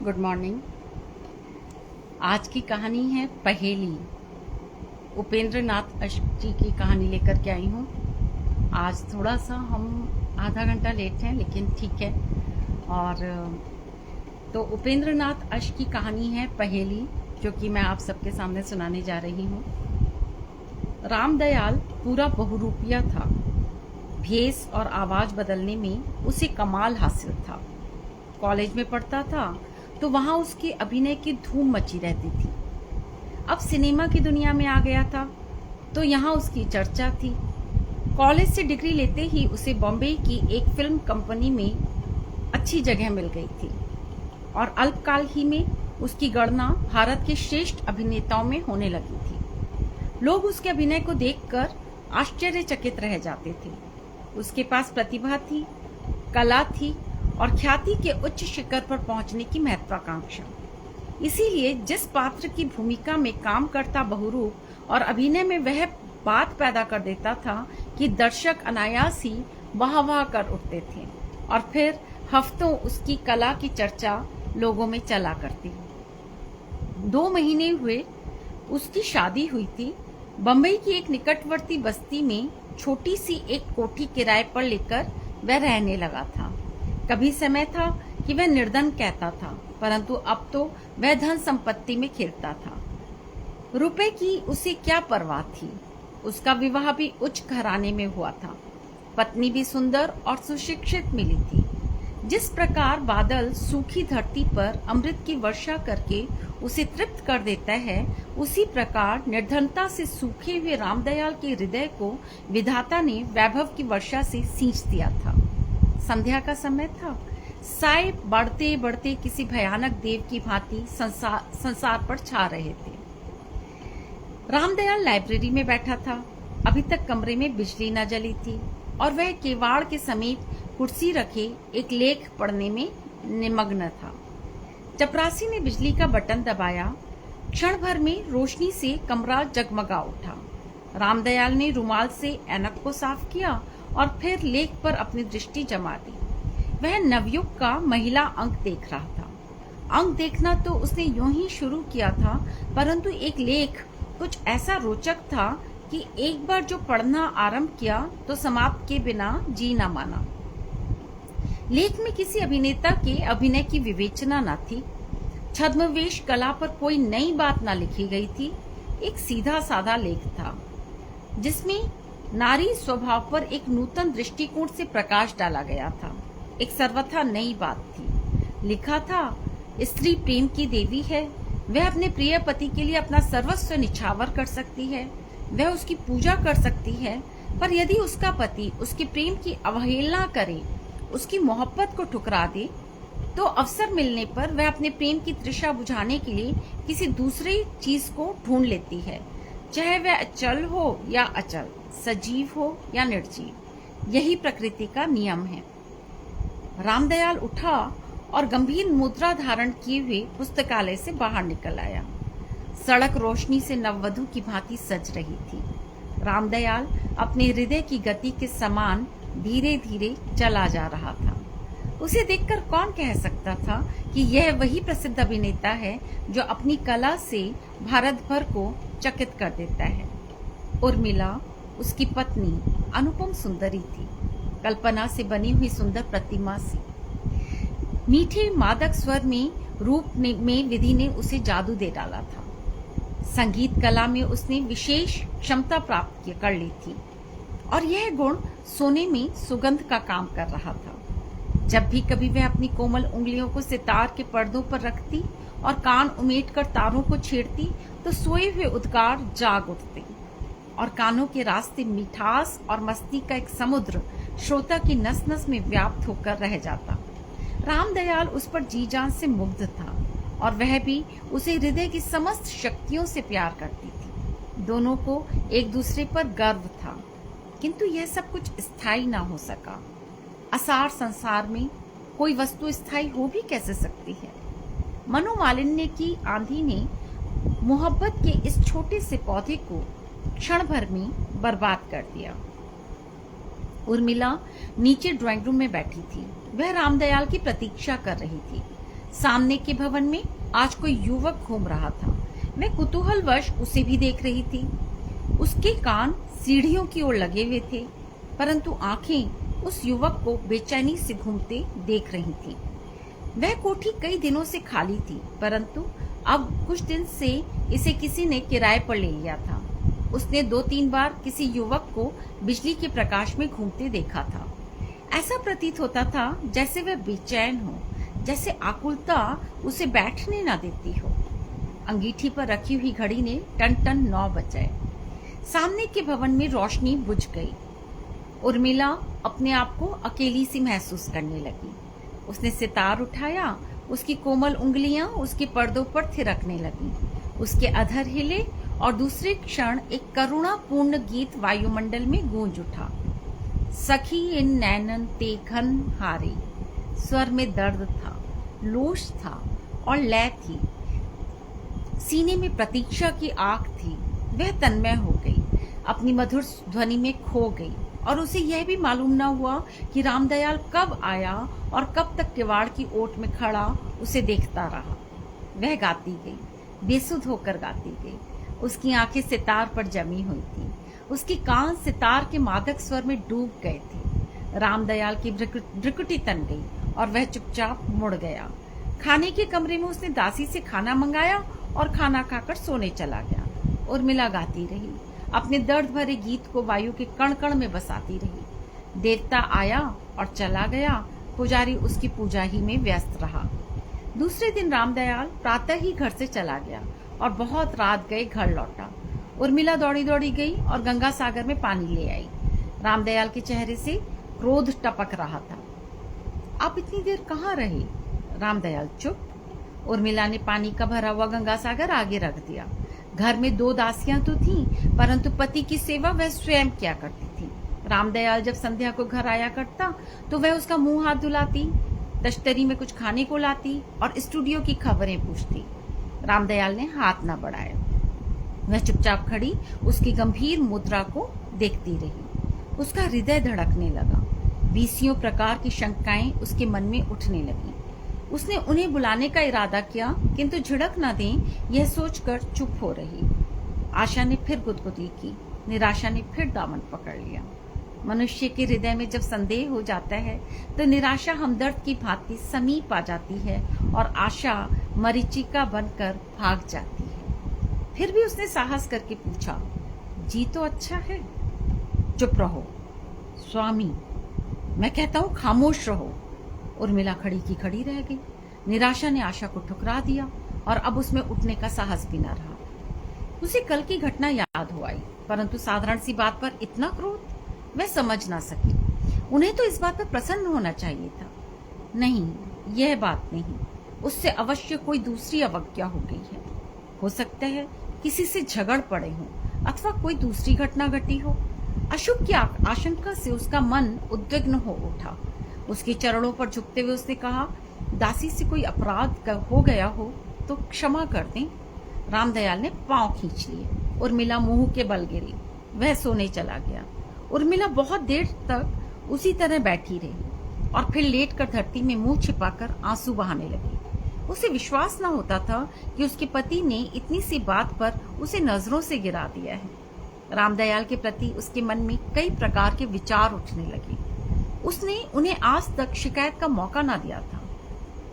Good morning. आज की कहानी है पहेली। उपेंद्र नाथ अश्क जी की कहानी लेकर के आई हूँ। आज थोड़ा सा हम आधा घंटा लेट हैं, लेकिन ठीक है। और तो उपेंद्र नाथ अश्क की कहानी है पहेली, जो कि मैं आप सबके सामने सुनाने जा रही हूँ। रामदयाल पूरा बहुरूपिया था। भेस और आवाज बदलने में उसे कमाल हासिल था। कॉलेज में पढ़ता था तो वहां उसके अभिनय की धूम मची रहती थी। अब सिनेमा की दुनिया में आ गया था तो यहाँ उसकी चर्चा थी। कॉलेज से डिग्री लेते ही उसे बॉम्बे की एक फिल्म कंपनी में अच्छी जगह मिल गई थी और अल्पकाल ही में उसकी गणना भारत के श्रेष्ठ अभिनेताओं में होने लगी थी। लोग उसके अभिनय को देखकर आश्चर्यचकित रह जाते थे। उसके पास प्रतिभा थी, कला थी और ख्याति के उच्च शिखर पर पहुंचने की महत्वाकांक्षा। इसीलिए जिस पात्र की भूमिका में काम करता बहुरूप और अभिनय में वह बात पैदा कर देता था कि दर्शक अनायास ही वाह वाह कर उठते थे और फिर हफ्तों उसकी कला की चर्चा लोगों में चला करती। 2 महीने हुए उसकी शादी हुई थी। बंबई की एक निकटवर्ती बस्ती में छोटी सी एक कोठी किराए पर लेकर वह रहने लगा था। कभी समय था कि वह निर्धन कहता था, परंतु अब तो वह धन संपत्ति में खेलता था। रुपए की उसे क्या परवाह थी। उसका विवाह भी उच्च घराने में हुआ था। पत्नी भी सुंदर और सुशिक्षित मिली थी। जिस प्रकार बादल सूखी धरती पर अमृत की वर्षा करके उसे तृप्त कर देता है, उसी प्रकार निर्धनता से सूखे हुए रामदयाल के हृदय को विधाता ने वैभव की वर्षा से सींच दिया था। संध्या का समय था। साए बढ़ते बढ़ते किसी भयानक देव की भांति संसार पर छा रहे थे। रामदयाल लाइब्रेरी में बैठा था। अभी तक कमरे में बिजली न जली थी और वह केवाड़ के समीप कुर्सी रखे एक लेख पढ़ने में निमग्न था। चपरासी ने बिजली का बटन दबाया। क्षण भर में रोशनी से कमरा जगमगा उठा। रामदयाल ने रुमाल से ऐनक को साफ किया और फिर लेख पर अपनी दृष्टि जमा दी। वह नवयुग का महिला अंक देख रहा था। अंक देखना तो उसने यूं ही शुरू किया था, परंतु एक लेख कुछ ऐसा रोचक था कि एक बार जो पढ़ना आरंभ किया तो समाप्त के बिना जी न माना। लेख में किसी अभिनेता के अभिनय की विवेचना न थी। छद्मवेश कला पर कोई नई बात न लिखी गई थी। एक सीधा साधा लेख था जिसमें नारी स्वभाव पर एक नूतन दृष्टिकोण से प्रकाश डाला गया था। एक सर्वथा नई बात थी। लिखा था, स्त्री प्रेम की देवी है। वह अपने प्रिय पति के लिए अपना सर्वस्व निछावर कर सकती है। वह उसकी पूजा कर सकती है, पर यदि उसका पति उसके प्रेम की अवहेलना करे, उसकी मोहब्बत को ठुकरा दे, तो अवसर मिलने पर वह अपने प्रेम की तृषा बुझाने के लिए किसी दूसरी चीज को ढूंढ लेती है, चाहे वह अचल हो या अचल, सजीव हो या निर्जीव। यही प्रकृति का नियम है। रामदयाल उठा और गंभीर मुद्रा धारण किए हुए पुस्तकालय से बाहर निकल आया। सड़क रोशनी से नववधु की भांति सज रही थी। रामदयाल अपने हृदय की गति के समान धीरे धीरे चला जा रहा था। उसे देखकर कौन कह सकता था कि यह वही प्रसिद्ध अभिनेता है जो अपनी कला से भारत भर को चकित कर देता है। उर्मिला उसकी पत्नी अनुपम सुंदरी थी, कल्पना से बनी हुई सुंदर प्रतिमा सी। मीठे मादक स्वर में रूप में विधि ने उसे जादू दे डाला था। संगीत कला में उसने विशेष क्षमता प्राप्त कर ली थी और यह गुण सोने में सुगंध का काम कर रहा था। जब भी कभी वह अपनी कोमल उंगलियों को सितार के पर्दों पर रखती और कान उमेटकर तारों को छेड़ती, तो सोए हुए उद्गार जाग उठते और कानों के रास्ते मिठास और मस्ती का एक समुद्र श्रोता की नस नस में व्याप्त होकर रह जाता। रामदयाल उस पर जी जान से मुग्ध था और वह भी उसे हृदय की समस्त शक्तियों से प्यार करती थी। दोनों को एक दूसरे पर गर्व था, किंतु यह सब कुछ स्थायी ना हो सका। असार संसार में कोई वस्तु स्थायी हो भी कैसे सकती है। मनोमालिन्य की आंधी ने मोहब्बत के इस छोटे से पौधे को क्षण भर में बर्बाद कर दिया। उर्मिला नीचे ड्राइंग रूम में बैठी थी। वह रामदयाल की प्रतीक्षा कर रही थी। सामने के भवन में आज कोई युवक घूम रहा था। मैं कुतूहलवश उसे भी देख रही थी। उसके कान सीढ़ियों की ओर लगे हुए थे, परंतु आंखें उस युवक को बेचैनी से घूमते देख रही थी। वह कोठी कई दिनों से खाली थी, परंतु अब कुछ दिन से इसे किसी ने किराए पर ले लिया था। उसने 2-3 बार किसी युवक को बिजली के प्रकाश में घूमते देखा था। ऐसा प्रतीत होता था जैसे वह बेचैन हो, जैसे आकुलता उसे बैठने न देती हो। अंगीठी पर रखी हुई घड़ी ने टन 9 बजाए। सामने के भवन में रोशनी बुझ गई। उर्मिला अपने आप को अकेली सी महसूस करने लगी। उसने सितार उठाया, उसकी कोमल उंगलियां उसके पर्दों पर थिरकने लगीं। उसके अधर हिले और दूसरे क्षण एक करुणापूर्ण गीत वायुमंडल में गूंज उठा। सखी इन नैनन ते घन हारे। स्वर में दर्द था, लोश था और लय थी। सीने में प्रतीक्षा की आग थी। वह तन्मय हो गई, अपनी मधुर ध्वनि में खो गई और उसे यह भी मालूम न हुआ कि रामदयाल कब आया और कब तक किवाड़ की ओट में खड़ा उसे देखता रहा। वह गाती गई, बेसुध होकर गाती गई। उसकी आंखें सितार पर जमी हुई थी, उसके कान सितार के मादक स्वर में डूब गए थे। रामदयाल की भ्रुकुटी तन गई और वह चुपचाप मुड़ गया। खाने के कमरे में उसने दासी से खाना मंगाया और खाना खाकर सोने चला गया। उर्मिला गाती रही, अपने दर्द भरे गीत को वायु के कण कण में बसाती रही। देवता आया और चला गया, पुजारी उसकी पूजा ही में व्यस्त रहा। दूसरे दिन रामदयाल प्रातः ही घर से चला गया और बहुत रात गए घर लौटा। उर्मिला दौड़ी दौड़ी गई और गंगा सागर में पानी ले आई। रामदयाल के चेहरे से क्रोध टपक रहा था। आप इतनी देर कहाँ रहे? रामदयाल चुप। उर्मिला ने पानी का भरा हुआ गंगा सागर आगे रख दिया। घर में 2 दासियां तो थीं, परंतु पति की सेवा वह स्वयं किया करती थी। रामदयाल जब संध्या को घर आया करता तो वह उसका मुंह हाथ धुलाती, तश्तरी में कुछ खाने को लाती और स्टूडियो की खबरें पूछती। रामदयाल ने हाथ न बढ़ाया। वह चुपचाप खड़ी उसकी गंभीर मुद्रा को देखती रही। उसका हृदय धड़कने लगा। 20 प्रकार की शंकाएं उसके मन में उठने लगीं। उसने उन्हें बुलाने का इरादा किया, किंतु झिड़क न दें यह सोचकर चुप हो रही। आशा ने फिर गुदगुदी की, निराशा ने फिर दामन पकड़ लिया। मनुष्य के हृदय में जब संदेह हो जाता है तो निराशा हमदर्द की भांति समीप आ जाती है और आशा मरीचिका बनकर भाग जाती है। फिर भी उसने साहस करके पूछा, जी तो अच्छा है? चुप रहो स्वामी, मैं कहता हूं खामोश रहो। उर्मिला खड़ी की खड़ी रह गई। निराशा ने आशा को ठुकरा दिया और अब उसमें उठने का साहस भी न रहा। उसे कल की घटना याद हो आई, परंतु साधारण सी बात पर इतना क्रोध वह समझ ना सकी। उन्हें तो इस बात पर प्रसन्न होना चाहिए था। नहीं, यह बात नहीं, उससे अवश्य कोई दूसरी अवज्ञा हो गई है। हो सकता है किसी से झगड़ पड़े हों अथवा कोई दूसरी घटना घटी हो। अशुभ की आशंका से उसका मन उद्विग्न हो उठा। उसके चरणों पर झुकते हुए उसने कहा, दासी से कोई अपराध हो गया हो तो क्षमा कर दें। रामदयाल ने पांव खींच लिए। उर्मिला मुंह के बल गिरी। वह सोने चला गया। उर्मिला बहुत देर तक उसी तरह बैठी रही और फिर लेटकर धरती में मुंह छिपाकर आंसू बहाने लगी। उसे विश्वास न होता था कि उसके पति ने इतनी सी बात पर उसे नजरों से गिरा दिया है। रामदयाल के प्रति उसके मन में कई प्रकार के विचार उठने लगे। उसने उन्हें आज तक शिकायत का मौका न दिया था।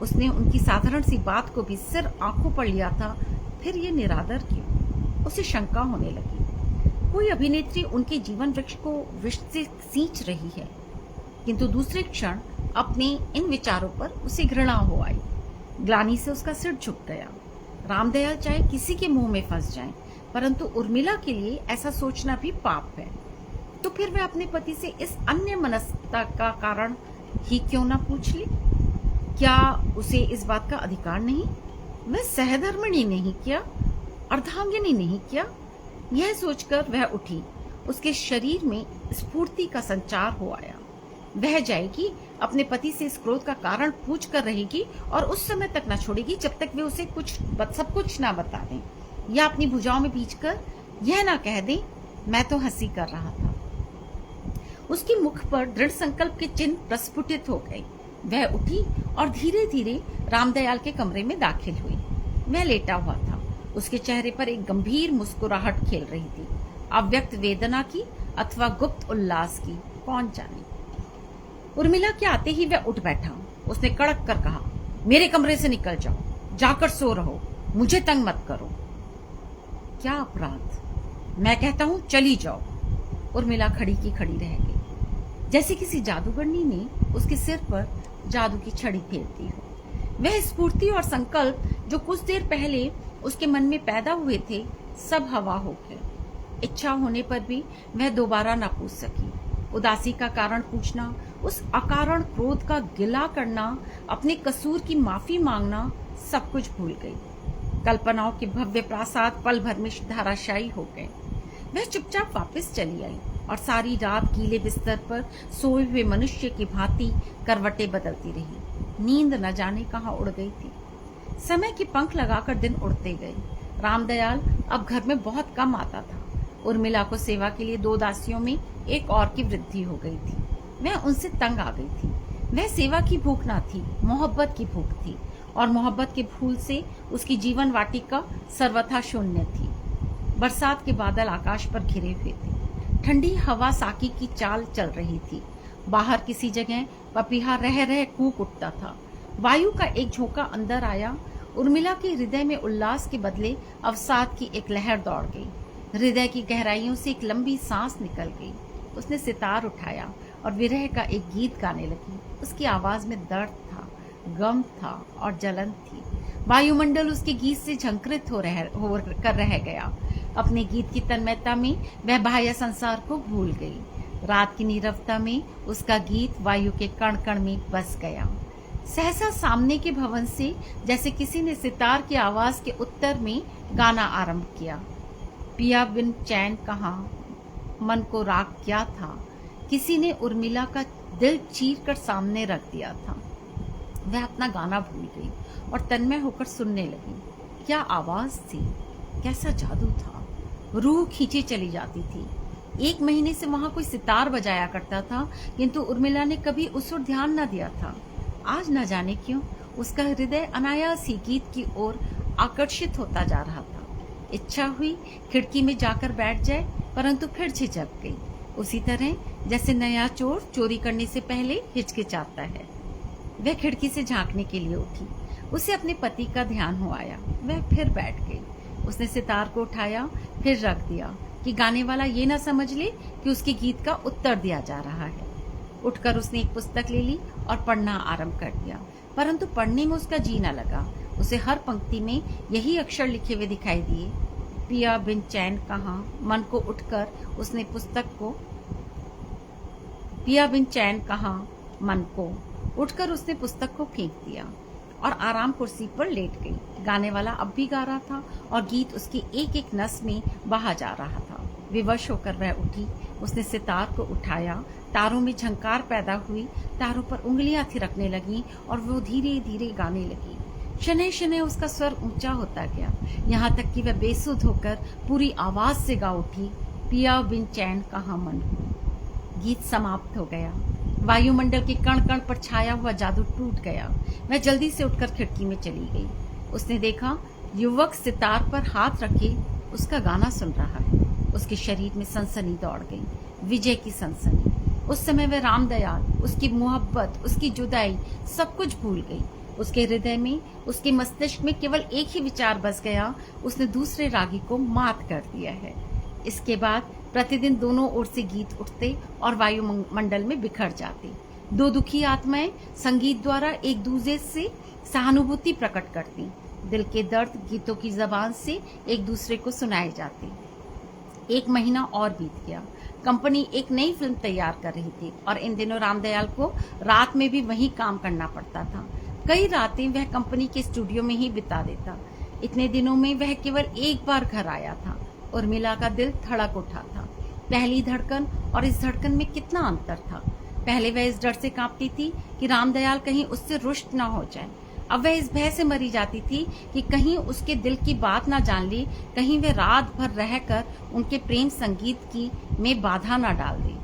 उसने उनकी साधारण सी बात को भी सिर आंखों पर लिया था। फिर ये निरादर क्यों? उसे शंका होने लगी। कोई अभिनेत्री उनके जीवन वृक्ष को विष से सींच रही है। किंतु दूसरे क्षण अपने इन विचारों पर उसे घृणा हो आई। ग्लानि से उसका सिर झुक गया। रामदयाल चाहे किसी के मुंह में फंस जाएं, परंतु उर्मिला के लिए ऐसा सोचना भी पाप है। तो फिर वह अपने पति से इस अन्य मनस्कता का कारण ही क्यों ना पूछ ले? क्या उसे इस बात का अधिकार नहीं? वह सहधर्मिणी नहीं क्या, अर्धांगिनी नहीं क्या? यह सोचकर वह उठी। उसके शरीर में स्फूर्ति का संचार हो आया। वह जाएगी, अपने पति से इस क्रोध का कारण पूछ कर रहेगी और उस समय तक न छोड़ेगी जब तक वे उसे सब कुछ ना बता दें या अपनी भुजाओं में भींचकर यह ना कह दें, मैं तो हंसी कर रहा था। उसके मुख पर दृढ़ संकल्प के चिन्ह प्रस्फुटित हो गए। वह उठी और धीरे धीरे रामदयाल के कमरे में दाखिल हुई। वह लेटा हुआ था। उसके चेहरे पर एक गंभीर मुस्कुराहट खेल रही थी, अव्यक्त वेदना की अथवा गुप्त उल्लास की, कौन जाने। उर्मिला के आते ही वह उठ बैठा। उसने कड़क कर कहा, मेरे कमरे से निकल जाओ, जाकर सो रहो, मुझे तंग मत करो। क्या अपराध? मैं कहता हूं चली जाओ। उर्मिला खड़ी की खड़ी रह गई, जैसे किसी जादूगरनी ने उसके सिर पर जादू की छड़ी फेर दी हो। वह स्फूर्ति और संकल्प जो कुछ देर पहले उसके मन में पैदा हुए थे, सब हवा हो गए। इच्छा होने पर भी वह दोबारा न पूछ सकी। उदासी का कारण पूछना, उस अकारण क्रोध का गिला करना, अपने कसूर की माफी मांगना, सब कुछ भूल गई। कल्पनाओं के भव्य प्रासाद पल भर में धाराशायी हो गए। वह चुपचाप वापस चली आई और सारी रात गीले बिस्तर पर सोए हुए मनुष्य की भांति करवटें बदलती रही। नींद न जाने कहाँ उड़ गई थी। समय के पंख लगाकर दिन उड़ते गए। रामदयाल अब घर में बहुत कम आता था। उर्मिला को सेवा के लिए 2 दासियों में एक और की वृद्धि हो गई थी। वह उनसे तंग आ गई थी। वह सेवा की भूख न थी, मोहब्बत की भूख थी, और मोहब्बत के फूल से उसकी जीवन वाटिका सर्वथा शून्य थी। बरसात के बादल आकाश पर घिरे हुए थे। ठंडी हवा साकी की चाल चल रही थी। बाहर किसी जगह पपीहा रह रह कूक उठता था। वायु का एक झोंका अंदर आया। उर्मिला के हृदय में उल्लास के बदले अवसाद की एक लहर दौड़ गई। हृदय की गहराइयों से एक लंबी सांस निकल गई। उसने सितार उठाया और विरह का एक गीत गाने लगी। उसकी आवाज में दर्द था, गम था और जलन थी। वायुमंडल उसके गीत से झंकृत हो कर रह गया। अपने गीत की तन्मयता में वह बाह्य संसार को भूल गई। रात की नीरवता में उसका गीत वायु के कण कण में बस गया। सहसा सामने के भवन से जैसे किसी ने सितार की आवाज के उत्तर में गाना आरंभ किया। पिया बिन चैन कहाँ, मन को राग क्या था। किसी ने उर्मिला का दिल चीर कर सामने रख दिया था। वह अपना गाना भूल गई और तन्मय होकर सुनने लगी। क्या आवाज थी, कैसा जादू था। रूह खींची चली जाती थी। 1 महीने से वहां कोई सितार बजाया करता था, किंतु उर्मिला ने कभी उस ओर ध्यान न दिया था। आज न जाने क्यों उसका हृदय अनायास ही गीत की ओर आकर्षित होता जा रहा था। इच्छा हुई खिड़की में जाकर बैठ जाए, परंतु फिर झिझक गई, उसी तरह जैसे नया चोर चोरी करने से पहले हिचकिचाता है। वह खिड़की से झांकने के लिए उठी। उसे अपने पति का ध्यान हो आया। वह फिर बैठ गई। उसने सितार को उठाया, फिर रख दिया कि गाने वाला ये ना समझ ले कि उसके गीत का उत्तर दिया जा रहा है। उठकर उसने एक पुस्तक ले ली और पढ़ना आरंभ कर दिया, परंतु पढ़ने में उसका जी न लगा। उसे हर पंक्ति में यही अक्षर लिखे हुए दिखाई दिए, पिया बिन चैन कहाँ। मन को उठकर उसने पुस्तक को पिया बिन चैन कहाँ मन को उठकर उसने पुस्तक को फेंक दिया और आराम कुर्सी पर लेट गई। गाने वाला अब भी गा रहा था और गीत उसकी एक एक नस में बहा जा रहा था। विवश होकर वह उठी। उसने सितार को उठाया। तारों में झंकार पैदा हुई। तारों पर उंगलियां थिरकने लगी और वो धीरे धीरे गाने लगी। शनैः शनैः उसका स्वर ऊंचा होता गया, यहाँ तक कि वह बेसुध होकर पूरी आवाज से गा उठी, पिया बिन चैन कहाँ मन। गीत समाप्त हो गया। वायुमंडल के कण कण पर छाया हुआ जादू टूट गया। वह जल्दी से उठकर खिड़की में चली गई। उसने देखा युवक सितार पर हाथ रखे उसका गाना सुन रहा है। उसके शरीर में सनसनी दौड़ गई, विजय की सनसनी। उस समय वह रामदयाल, उसकी मोहब्बत, उसकी जुदाई, सब कुछ भूल गई। उसके हृदय में, उसके मस्तिष्क में केवल एक ही विचार बस गया, उसने दूसरे रागी को मात कर दिया है। इसके बाद प्रतिदिन दोनों ओर से गीत उठते और वायुमंडल में बिखर जाते। 2 दुखी आत्माएं संगीत द्वारा एक दूसरे से सहानुभूति प्रकट करती। दिल के दर्द गीतों की जबान से एक दूसरे को सुनाए जाते। 1 महीना और बीत गया। कंपनी एक नई फिल्म तैयार कर रही थी और इन दिनों रामदयाल को रात में भी वहीं काम करना पड़ता था। कई रातें वह कंपनी के स्टूडियो में ही बिता देता। इतने दिनों में वह केवल एक बार घर आया था। उर्मिला का दिल धड़क उठा था। पहली धड़कन और इस धड़कन में कितना अंतर था। पहले वह इस डर से कांपती थी कि रामदयाल कहीं उससे रुष्ट न हो जाए। अब वह इस भय से मरी जाती थी कि कहीं उसके दिल की बात ना जान ले, कहीं वह रात भर रहकर उनके प्रेम संगीत की में बाधा ना डाल दे।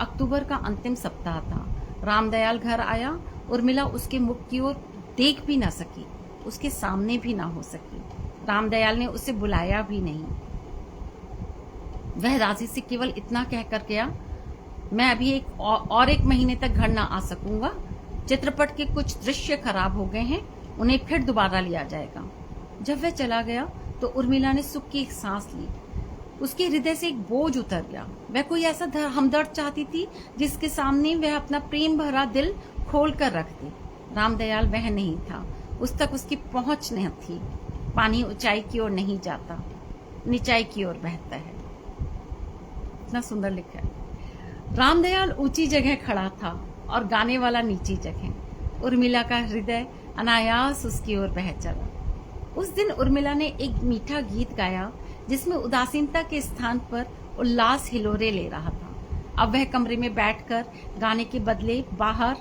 अक्टूबर का अंतिम सप्ताह था। रामदयाल घर आया। उर्मिला उसके मुख की ओर देख भी ना सकी, उसके सामने भी ना हो सकी। रामदयाल ने उसे बुलाया भी नहीं। वह राजी से केवल इतना कहकर गया, मैं अभी एक महीने तक घर ना आ सकूंगा। चित्रपट के कुछ दृश्य खराब हो गए हैं, उन्हें फिर दोबारा लिया जाएगा। जब वह चला गया तो उर्मिला ने सुख की एक सांस ली। उसके हृदय से एक बोझ उतर गया। वह कोई ऐसा हमदर्द चाहती थी जिसके सामने वह अपना प्रेम भरा दिल खोल कर रख दे। रामदयाल वह नहीं था, उस तक उसकी पहुंच नहीं थी। पानी ऊंचाई की ओर नहीं जाता, निचाई की ओर बहता है। इतना सुंदर लिखा है। रामदयाल ऊंची जगह खड़ा था और गाने वाला नीची जगह। उर्मिला का हृदय अनायास उसकी ओर बह चला। उस दिन उर्मिला ने एक मीठा गीत गाया जिसमें उदासीनता के स्थान पर उल्लास हिलोरे ले रहा था। अब वह कमरे में बैठकर गाने के बदले बाहर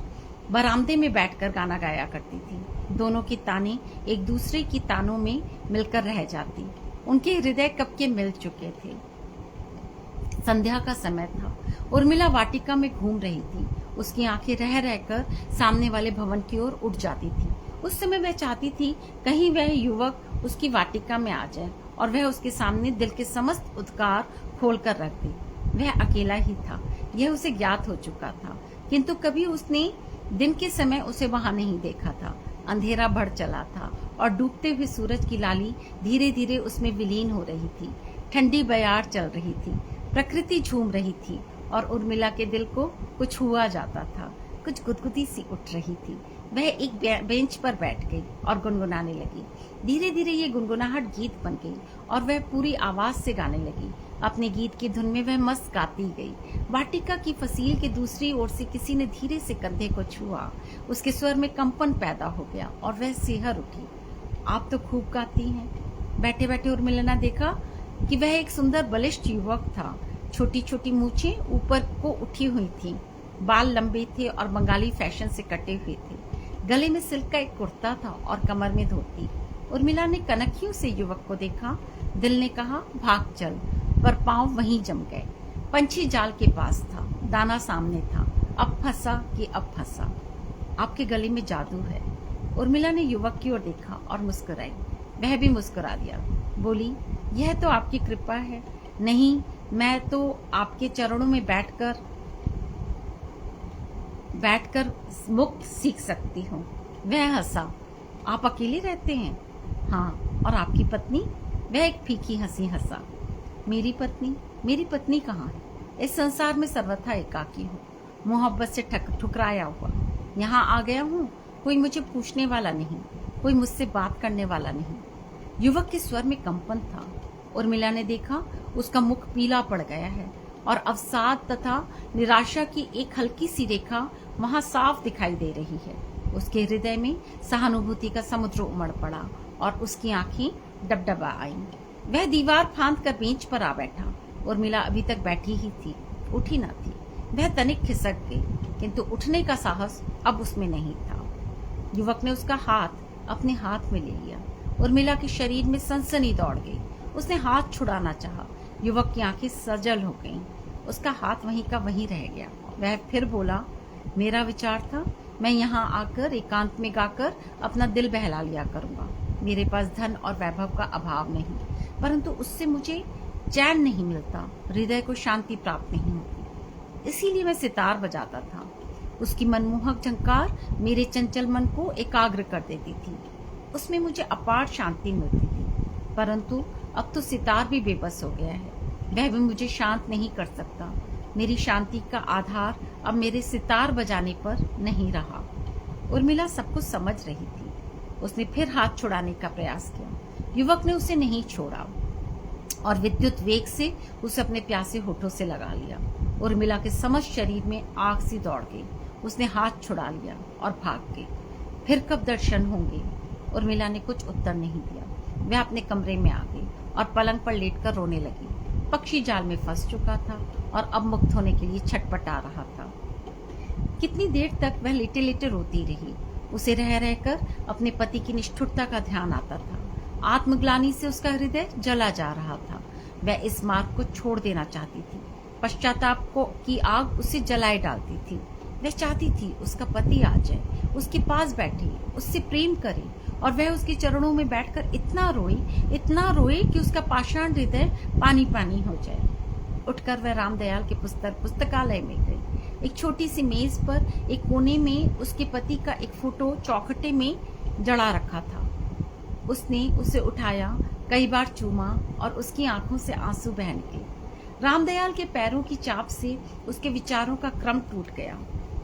बरामदे में बैठकर गाना गाया करती थी। दोनों की तानें एक दूसरे की तानों में मिलकर रह जाती। उनके हृदय कब के मिल चुके थे। संध्या का समय था। उर्मिला वाटिका में घूम रही थी। उसकी आंखें रह रहकर सामने वाले भवन की ओर उठ जाती थी। उस समय वह चाहती थी कहीं वह युवक उसकी वाटिका में आ जाए और वह उसके सामने दिल के समस्त उद्गार खोलकर रख दे। वह अकेला ही था, यह उसे ज्ञात हो चुका था, किंतु कभी उसने दिन के समय उसे वहां नहीं देखा था। अंधेरा बढ़ चला था और डूबते हुए सूरज की लाली धीरे धीरे उसमें विलीन हो रही थी। ठंडी बयार चल रही थी, प्रकृति झूम रही थी और उर्मिला के दिल को कुछ हुआ जाता था। कुछ गुदगुदी सी उठ रही थी। वह एक बेंच पर बैठ गई और गुनगुनाने लगी। धीरे धीरे ये गुनगुनाहट गीत बन गई और वह पूरी आवाज से गाने लगी। अपने गीत की धुन में वह मस्त गाती गई। वाटिका की फसील के दूसरी ओर से किसी ने धीरे से कंधे को छुआ। उसके स्वर में कंपन पैदा हो गया और वह सिहर उठी। आप तो खूब गाती हैं। बैठे बैठे उर्मिला ने देखा कि वह एक सुंदर बलिष्ठ युवक था। छोटी छोटी मूछें ऊपर को उठी हुई थीं। बाल लंबे थे और बंगाली फैशन से कटे हुए थे। गले में सिल्क का एक कुर्ता था और कमर में धोती। उर्मिला ने कनखियों से युवक को देखा। दिल ने कहा भाग चल, पर पांव वहीं जम गए। पंछी जाल के पास था, दाना सामने था। अब फंसा कि अब फंसा। आपके गले में जादू है। उर्मिला ने युवक की ओर देखा और मुस्कुराई। वह भी मुस्कुरा दिया। बोली, यह तो आपकी कृपा है। नहीं, मैं तो आपके चरणों में बैठकर मुक्त सीख सकती हूँ। वह हंसा। आप अकेले रहते हैं? हाँ। और आपकी पत्नी? वह एक फीकी हंसी हंसा। मेरी पत्नी कहाँ है? इस संसार में सर्वथा एकाकी हूँ, मोहब्बत से ठुकराया हुआ। यहाँ आ गया हूँ, कोई मुझे पूछने वाला नहीं, कोई मुझसे बात करने वाला नहीं। युवक के स्वर में कंपन था। उर्मिला ने देखा उसका मुख पीला पड़ गया है और अवसाद तथा निराशा की एक हल्की सी रेखा वहां साफ दिखाई दे रही है। उसके हृदय में सहानुभूति का समुद्र उमड़ पड़ा और उसकी आंखें डबडबा आईं। वह दीवार फांद कर बेंच पर आ बैठा। उर्मिला अभी तक बैठी ही थी, उठी न थी। वह तनिक खिसक गई, किंतु उठने का साहस अब उसमें नहीं था। युवक ने उसका हाथ अपने हाथ में ले लिया। उर्मिला के शरीर में सनसनी दौड़ गई। उसने हाथ छुड़ाना चाहा। युवक की आंखें सजल हो गईं। उसका हाथ वहीं का वहीं रह गया। वह फिर बोला, मेरा विचार था मैं यहाँ आकर एकांत में गाकर अपना दिल बहला लिया करूंगा। मेरे पास धन और वैभव का अभाव नहीं, परंतु उससे मुझे चैन नहीं मिलता, हृदय को शांति प्राप्त नहीं होती। इसीलिए मैं सितार बजाता था। उसकी मनमोहक झंकार मेरे चंचल मन को एकाग्र कर देती थी। उसमें मुझे अपार शांति मिलती थी। परंतु अब तो सितार भी बेबस हो गया है, वह भी मुझे शांत नहीं कर सकता। मेरी शांति का आधार अब मेरे सितार बजाने पर नहीं रहा। उर्मिला सब कुछ समझ रही थी। उसने फिर हाथ छुड़ाने का प्रयास किया। युवक ने उसे नहीं छोड़ा और विद्युत वेग से उसे अपने प्यासे होठों से लगा लिया। उर्मिला के समस्त शरीर में आग सी दौड़ गई। उसने हाथ छुड़ा लिया और भाग गई। फिर कब दर्शन होंगे? उर्मिला ने कुछ उत्तर नहीं दिया। वह अपने कमरे में आ गई और पलंग पर लेटकर रोने लगी। पक्षी जाल में फंस चुका था और अब मुक्त होने के लिए छटपटा रहा था। कितनी देर तक वह लेटे लेटे रोती रही। उसे रह रहकर अपने पति की निष्ठुरता का ध्यान आता था। आत्मग्लानि से उसका हृदय जला जा रहा था। वह इस मार्ग को छोड़ देना चाहती थी। पश्चाताप की आग उसे जलाए डालती थी। वह चाहती थी उसका पति आ जाए, उसके पास बैठे, उससे प्रेम करे और वह उसके चरणों में बैठकर इतना रोए कि उसका पाषाण हृदय पानी पानी हो जाए। उठकर वह रामदयाल के पुस्तकालय में गई। एक छोटी सी मेज पर एक कोने में उसके पति का एक फोटो चौखटे में जड़ा रखा था। उसने उसे उठाया, कई बार चूमा और उसकी आंखों से आंसू बह निकले। रामदयाल के पैरों की चाप से उसके विचारों का क्रम टूट गया।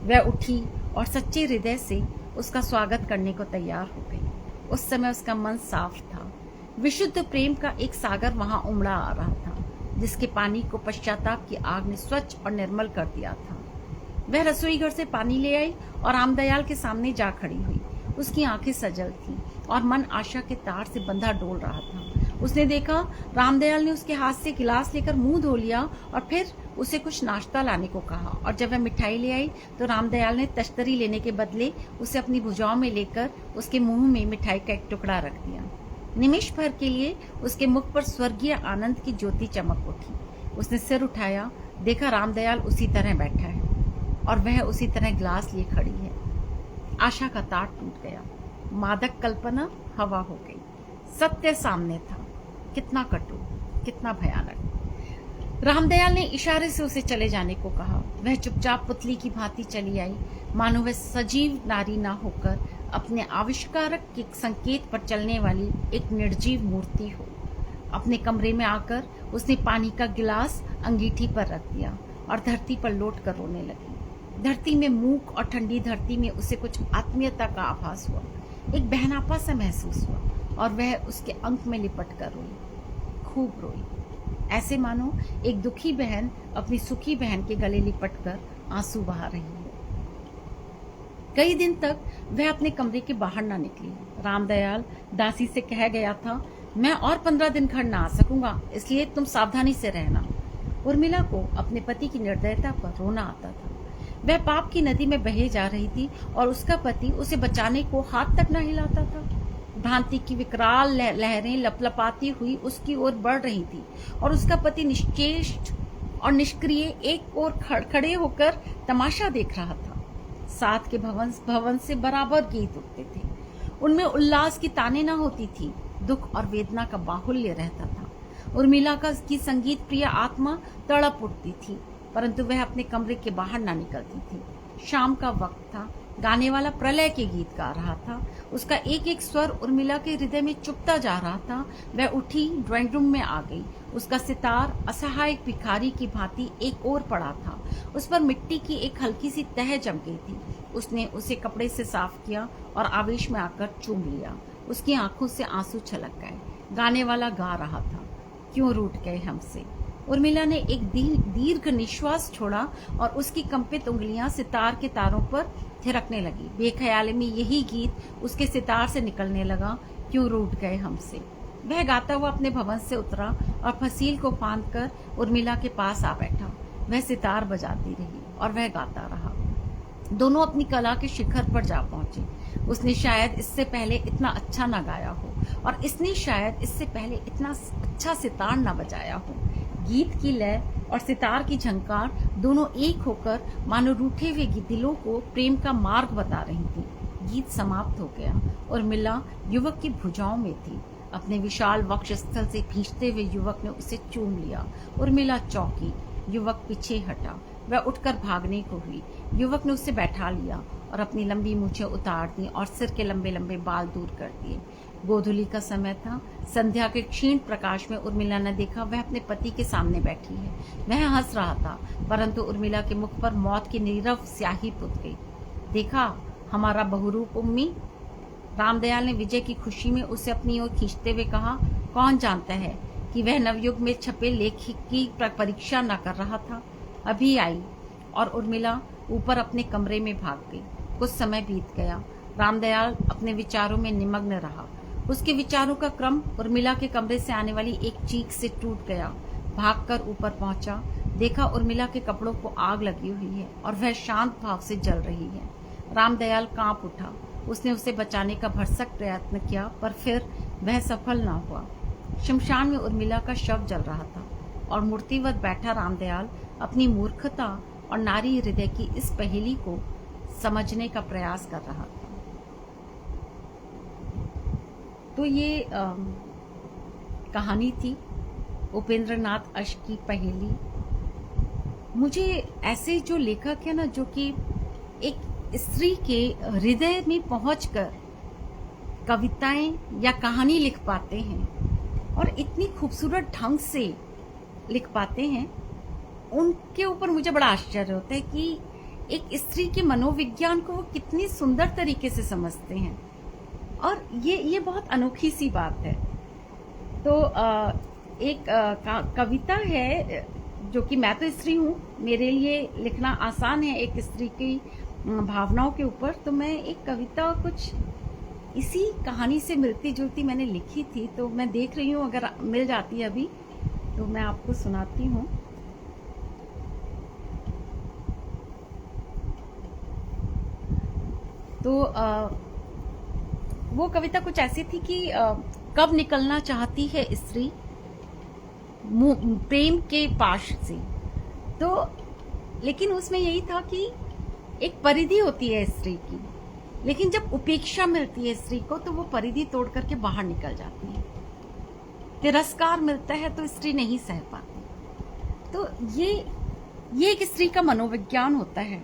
वह उठी और सच्चे हृदय से उसका स्वागत करने को तैयार हो गई। उस समय उसका मन साफ था। विशुद्ध प्रेम का एक सागर वहां उमड़ा आ रहा था, जिसके पानी को पश्चाताप की आग ने स्वच्छ और निर्मल कर दिया था। वह रसोई घर से पानी ले आई और रामदयाल के सामने जा खड़ी हुई। उसकी आंखें सजल थीं और मन आशा के तार से बंधा डोल रहा था। उसने देखा रामदयाल ने उसके हाथ से गिलास लेकर मुंह धो लिया और फिर उसे कुछ नाश्ता लाने को कहा, और जब वह मिठाई ले आई तो रामदयाल ने तश्तरी लेने के बदले उसे अपनी भुजाओं में लेकर उसके मुंह में मिठाई का एक टुकड़ा रख दिया। निमिष भर के लिए उसके मुख पर स्वर्गीय आनंद की ज्योति चमक उठी। उसने सिर उठाया, देखा रामदयाल उसी तरह बैठा है और वह उसी तरह गिलास लिए खड़ी है। आशा का तार टूट गया। मादक कल्पना हवा हो गई। सत्य सामने था। कितना कटु, कितना भयानक। रामदयाल ने इशारे से उसे चले जाने को कहा। वह चुपचाप पुतली की भांति चली आई, मानो वह सजीव नारी ना होकर अपने आविष्कारक के संकेत पर चलने वाली एक निर्जीव मूर्ति हो। अपने कमरे में आकर उसने पानी का गिलास अंगीठी पर रख दिया और धरती पर लौट कर रोने लगी। धरती में मूक और ठंडी धरती में उसे कुछ आत्मीयता का आभास हुआ। एक बहनापा सा महसूस हुआ और वह उसके अंक में लिपट कर रोई, खूब रोई, ऐसे मानो एक दुखी बहन अपनी सुखी बहन के गले लिपट कर आंसू बहा रही है। कई दिन तक वह अपने कमरे के बाहर ना निकली। रामदयाल दासी से कह गया था, मैं और 15 दिन घर ना आ सकूंगा, इसलिए तुम सावधानी से रहना। उर्मिला को अपने पति की निर्दयता पर रोना आता था। वह पाप की नदी में बहे जा रही थी और उसका पति उसे बचाने को हाथ तक न हिलाता था। भ्रांति की विकराल लहरें लपलपाती हुई उसकी ओर बढ़ रही थी और उसका पति निश्चेष्ट और निष्क्रिय एक ओर खड़े होकर तमाशा देख रहा था। साथ के भवन से बराबर गीत उठते थे। उनमें उल्लास की ताने न होती थी, दुख और वेदना का बाहुल्य रहता था। उर्मिला की संगीत प्रिय आत्मा तड़प उठती थी, परंतु वह अपने कमरे के बाहर ना निकलती थी। शाम का वक्त था। गाने वाला प्रलय के गीत गा रहा था। उसका एक एक स्वर उर्मिला के हृदय में चुभता जा रहा था। वह उठी, ड्राइंग रूम में आ गई। उसका सितार असहाय भिखारी की भांति एक ओर पड़ा था। उस पर मिट्टी की एक हल्की सी तह जम गई थी। उसने उसे कपड़े से साफ किया और आवेश में आकर चूम लिया। उसकी आंखों से आंसू छलक गए। गाने वाला गा रहा था, क्यों रूठ गए हमसे। उर्मिला ने एक दीर्घ निश्वास छोड़ा और उसकी कंपित उंगलियां सितार के तारों पर थिरकने लगी। बेख्याली में यही गीत उसके सितार से निकलने लगा, क्यों रूठ गए हमसे। वह गाता हुआ अपने भवन से उतरा और फसील को फांद कर उर्मिला के पास आ बैठा। वह सितार बजाती रही और वह गाता रहा। दोनों अपनी कला के शिखर पर जा पहुंचे। उसने शायद इससे पहले इतना अच्छा न गाया हो और इसने शायद इससे पहले इतना अच्छा सितार न बजाया हो। गीत की लय और सितार की झंकार दोनों एक होकर मानो रूठे हुए दिलों को प्रेम का मार्ग बता रही थी। गीत समाप्त हो गया। उर्मिला युवक की भुजाओं में थी। अपने विशाल वक्षस्थल से खींचते हुए युवक ने उसे चूम लिया। उर्मिला चौंकी। युवक पीछे हटा। वह उठकर भागने को हुई। युवक ने उसे बैठा लिया और अपनी लंबी मूछें उतार दी और सिर के लंबे लंबे बाल दूर कर दिए। गोधूली का समय था। संध्या के क्षीण प्रकाश में उर्मिला ने देखा वह अपने पति के सामने बैठी है। वह हंस रहा था, परंतु उर्मिला के मुख पर मौत की नीरव स्याही पुत गई। देखा हमारा बहुरूप उम्मी। रामदयाल ने विजय की खुशी में उसे अपनी ओर खींचते हुए कहा, कौन जानता है कि वह नवयुग में छपे लेख की परीक्षा न कर रहा था। अभी आई। और उर्मिला ऊपर अपने कमरे में भाग गई। कुछ समय बीत गया। रामदयाल अपने विचारों में निमग्न रहा। उसके विचारों का क्रम उर्मिला के कमरे से आने वाली एक चीख से टूट गया। भागकर ऊपर पहुंचा, देखा उर्मिला के कपड़ों को आग लगी हुई है और वह शांत भाव से जल रही है। रामदयाल कांप उठा। उसने उसे बचाने का भरसक प्रयत्न किया, पर फिर वह सफल न हुआ। शमशान में उर्मिला का शव जल रहा था और मूर्तिवत बैठा रामदयाल अपनी मूर्खता और नारी हृदय की इस पहेली को समझने का प्रयास कर रहा था। तो ये कहानी थी उपेंद्रनाथ अश्क की पहेली। मुझे ऐसे जो लेखक है ना, जो कि एक स्त्री के हृदय में पहुंचकर कविताएं या कहानी लिख पाते हैं और इतनी खूबसूरत ढंग से लिख पाते हैं, उनके ऊपर मुझे बड़ा आश्चर्य होता है कि एक स्त्री के मनोविज्ञान को वो कितनी सुंदर तरीके से समझते हैं। और ये बहुत अनोखी सी बात है। तो एक कविता है जो कि मैं तो स्त्री हूँ, मेरे लिए लिखना आसान है एक स्त्री की भावनाओं के ऊपर। तो मैं एक कविता कुछ इसी कहानी से मिलती जुलती मैंने लिखी थी, तो मैं देख रही हूँ अगर मिल जाती है अभी तो मैं आपको सुनाती हूँ। तो वो कविता कुछ ऐसी थी कि कब निकलना चाहती है स्त्री प्रेम के पाश से। तो लेकिन उसमें यही था कि एक परिधि होती है स्त्री की, लेकिन जब उपेक्षा मिलती है स्त्री को तो वो परिधि तोड़ करके बाहर निकल जाती है। तिरस्कार मिलता है तो स्त्री नहीं सह पाती। तो ये एक स्त्री का मनोविज्ञान होता है।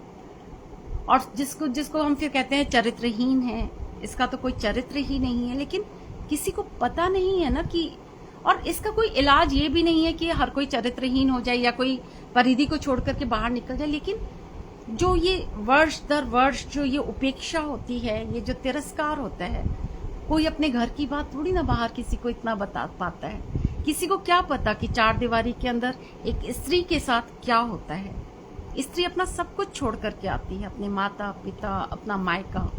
और जिसको हम फिर कहते हैं चरित्रहीन है, इसका तो कोई चरित्र ही नहीं है, लेकिन किसी को पता नहीं है ना कि, और इसका कोई इलाज ये भी नहीं है कि हर कोई चरित्रहीन हो जाए या कोई परिधि को छोड़ करके बाहर निकल जाए। लेकिन जो ये वर्ष दर वर्ष जो ये उपेक्षा होती है, ये जो तिरस्कार होता है, कोई अपने घर की बात थोड़ी ना बाहर किसी को इतना बता पाता है। किसी को क्या पता कि चार दीवारी के अंदर एक स्त्री के साथ क्या होता है। स्त्री अपना सब कुछ छोड़ करके आती है, अपने माता पिता, अपना मायका,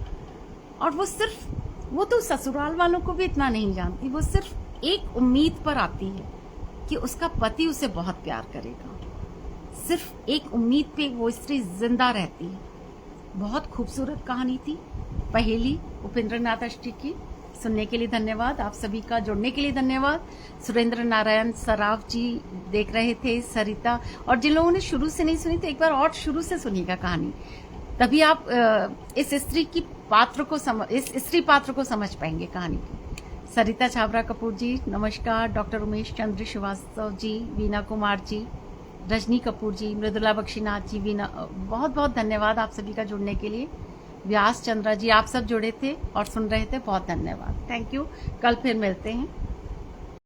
और वो तो ससुराल वालों को भी इतना नहीं जानती। वो सिर्फ एक उम्मीद पर आती है कि उसका पति उसे बहुत प्यार करेगा। सिर्फ एक उम्मीद पे वो स्त्री जिंदा रहती है। बहुत खूबसूरत कहानी थी पहेली उपेंद्रनाथ अश्क की। सुनने के लिए धन्यवाद, आप सभी का जुड़ने के लिए धन्यवाद। सुरेंद्र नारायण सराफ जी देख रहे थे, सरिता, और जिन लोगों ने शुरू से नहीं सुनी तो एक बार और शुरू से सुनिएगा कहानी, तभी आप इस स्त्री पात्र को समझ पाएंगे कहानी की। सरिता छाबरा कपूर जी नमस्कार, डॉक्टर उमेश चंद्र श्रीवास्तव जी, वीना कुमार जी, रजनी कपूर जी, मृदुला बख्शीनाथ जी, वीना, बहुत बहुत धन्यवाद आप सभी का जुड़ने के लिए। व्यास चंद्रा जी, आप सब जुड़े थे और सुन रहे थे, बहुत धन्यवाद, थैंक यू। कल फिर मिलते हैं।